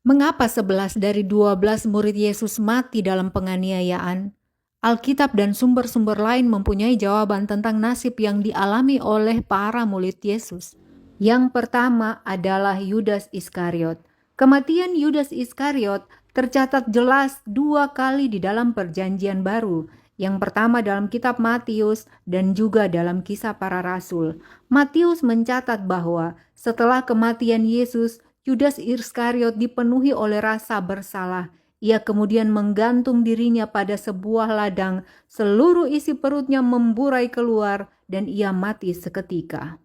Mengapa 11 dari 12 murid Yesus mati dalam penganiayaan? Alkitab dan sumber-sumber lain mempunyai jawaban tentang nasib yang dialami oleh para murid Yesus. Yang pertama adalah Yudas Iskariot. Kematian Yudas Iskariot tercatat jelas 2 kali di dalam Perjanjian Baru. Yang pertama dalam kitab Matius dan juga dalam Kisah Para Rasul. Matius mencatat bahwa setelah kematian Yesus, Yudas Iskariot dipenuhi oleh rasa bersalah. Ia kemudian menggantung dirinya pada sebuah ladang, seluruh isi perutnya memburai keluar, dan ia mati seketika.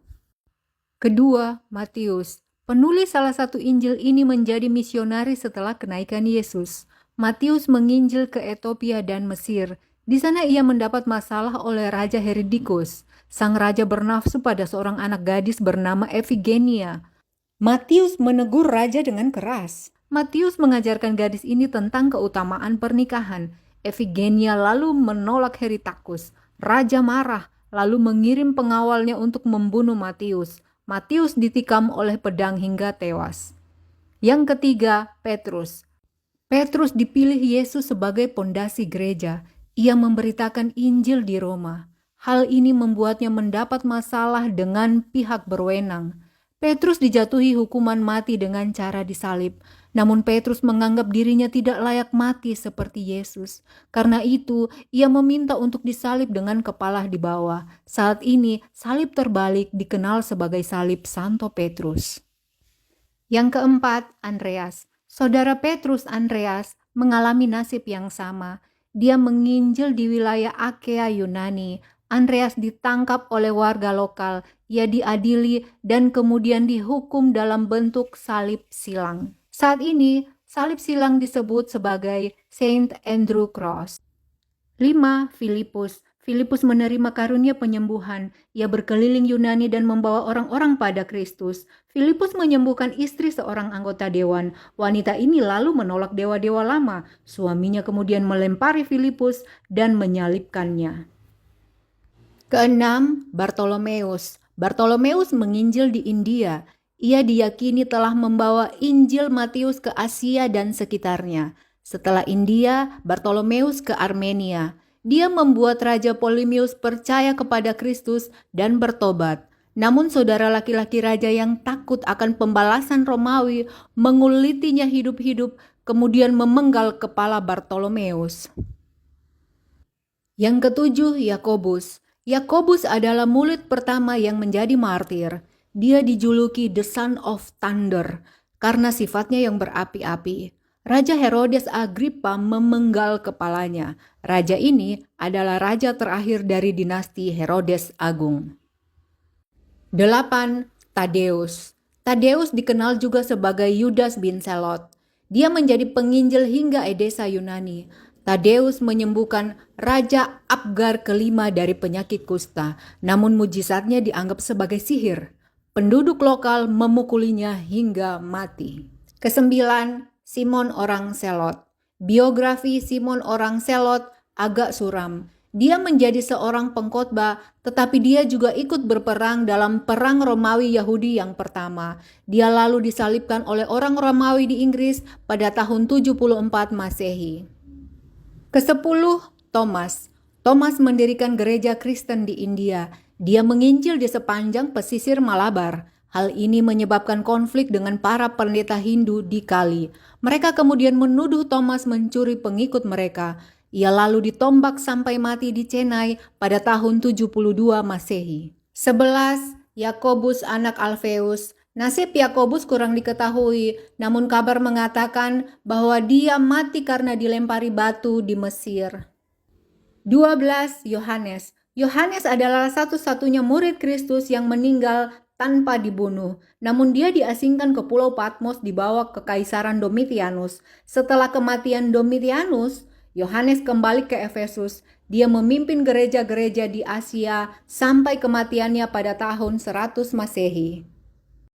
Kedua, Matius. Penulis salah satu Injil ini menjadi misionaris setelah kenaikan Yesus. Matius menginjil ke Ethiopia dan Mesir. Di sana ia mendapat masalah oleh Raja Herodikus. Sang raja bernafsu pada seorang anak gadis bernama Efigenia. Matius menegur raja dengan keras. Matius mengajarkan gadis ini tentang keutamaan pernikahan. Efigenia lalu menolak Herodikus. Raja marah, lalu mengirim pengawalnya untuk membunuh Matius. Matius ditikam oleh pedang hingga tewas. Yang ketiga, Petrus. Petrus dipilih Yesus sebagai pondasi gereja. Ia memberitakan Injil di Roma. Hal ini membuatnya mendapat masalah dengan pihak berwenang. Petrus dijatuhi hukuman mati dengan cara disalib. Namun Petrus menganggap dirinya tidak layak mati seperti Yesus. Karena itu, ia meminta untuk disalib dengan kepala di bawah. Saat ini, salib terbalik dikenal sebagai salib Santo Petrus. Yang keempat, Andreas. Saudara Petrus Andreas mengalami nasib yang sama. Dia menginjil di wilayah Akea Yunani. Andreas ditangkap oleh warga lokal. Ia diadili dan kemudian dihukum dalam bentuk salib silang. Saat ini, salib silang disebut sebagai Saint Andrew Cross. 5. Filipus. Filipus menerima karunia penyembuhan. Ia berkeliling Yunani dan membawa orang-orang pada Kristus. Filipus menyembuhkan istri seorang anggota dewan. Wanita ini lalu menolak dewa-dewa lama. Suaminya kemudian melempari Filipus dan menyalibkannya. Keenam, Bartolomeus. Bartolomeus menginjil di India. Ia diyakini telah membawa Injil Matius ke Asia dan sekitarnya. Setelah India, Bartolomeus ke Armenia. Dia membuat Raja Ptolemeus percaya kepada Kristus dan bertobat. Namun saudara laki-laki raja yang takut akan pembalasan Romawi mengulitinya hidup-hidup, kemudian memenggal kepala Bartolomeus. Yang ketujuh, Yakobus. Yakobus adalah murid pertama yang menjadi martir. Dia dijuluki The Son of Thunder karena sifatnya yang berapi-api. Raja Herodes Agrippa memenggal kepalanya. Raja ini adalah raja terakhir dari dinasti Herodes Agung. 8. Tadeus. Tadeus dikenal juga sebagai Yudas bin Selot. Dia menjadi penginjil hingga Edesa Yunani. Tadeus menyembuhkan Raja Abgar kelima dari penyakit kusta, namun mujizatnya dianggap sebagai sihir. Penduduk lokal memukulinya hingga mati. Kesembilan, Simon orang Selot. Biografi Simon orang Selot agak suram. Dia menjadi seorang pengkhotbah, tetapi dia juga ikut berperang dalam perang Romawi Yahudi yang pertama. Dia lalu disalibkan oleh orang Romawi di Inggris pada tahun 74 Masehi. Kesepuluh, Thomas. Thomas mendirikan gereja Kristen di India. Dia menginjil di sepanjang pesisir Malabar. Hal ini menyebabkan konflik dengan para pendeta Hindu di Kali. Mereka kemudian menuduh Thomas mencuri pengikut mereka. Ia lalu ditombak sampai mati di Chennai pada tahun 72 Masehi. 11. Yakobus anak Alfeus. Nasib Yakobus kurang diketahui, namun kabar mengatakan bahwa dia mati karena dilempari batu di Mesir. 12. Yohanes. Yohanes adalah satu-satunya murid Kristus yang meninggal tanpa dibunuh, namun dia diasingkan ke Pulau Patmos dibawa ke Kaisaran Domitianus. Setelah kematian Domitianus, Yohanes kembali ke Efesus. Dia memimpin gereja-gereja di Asia sampai kematiannya pada tahun 100 Masehi.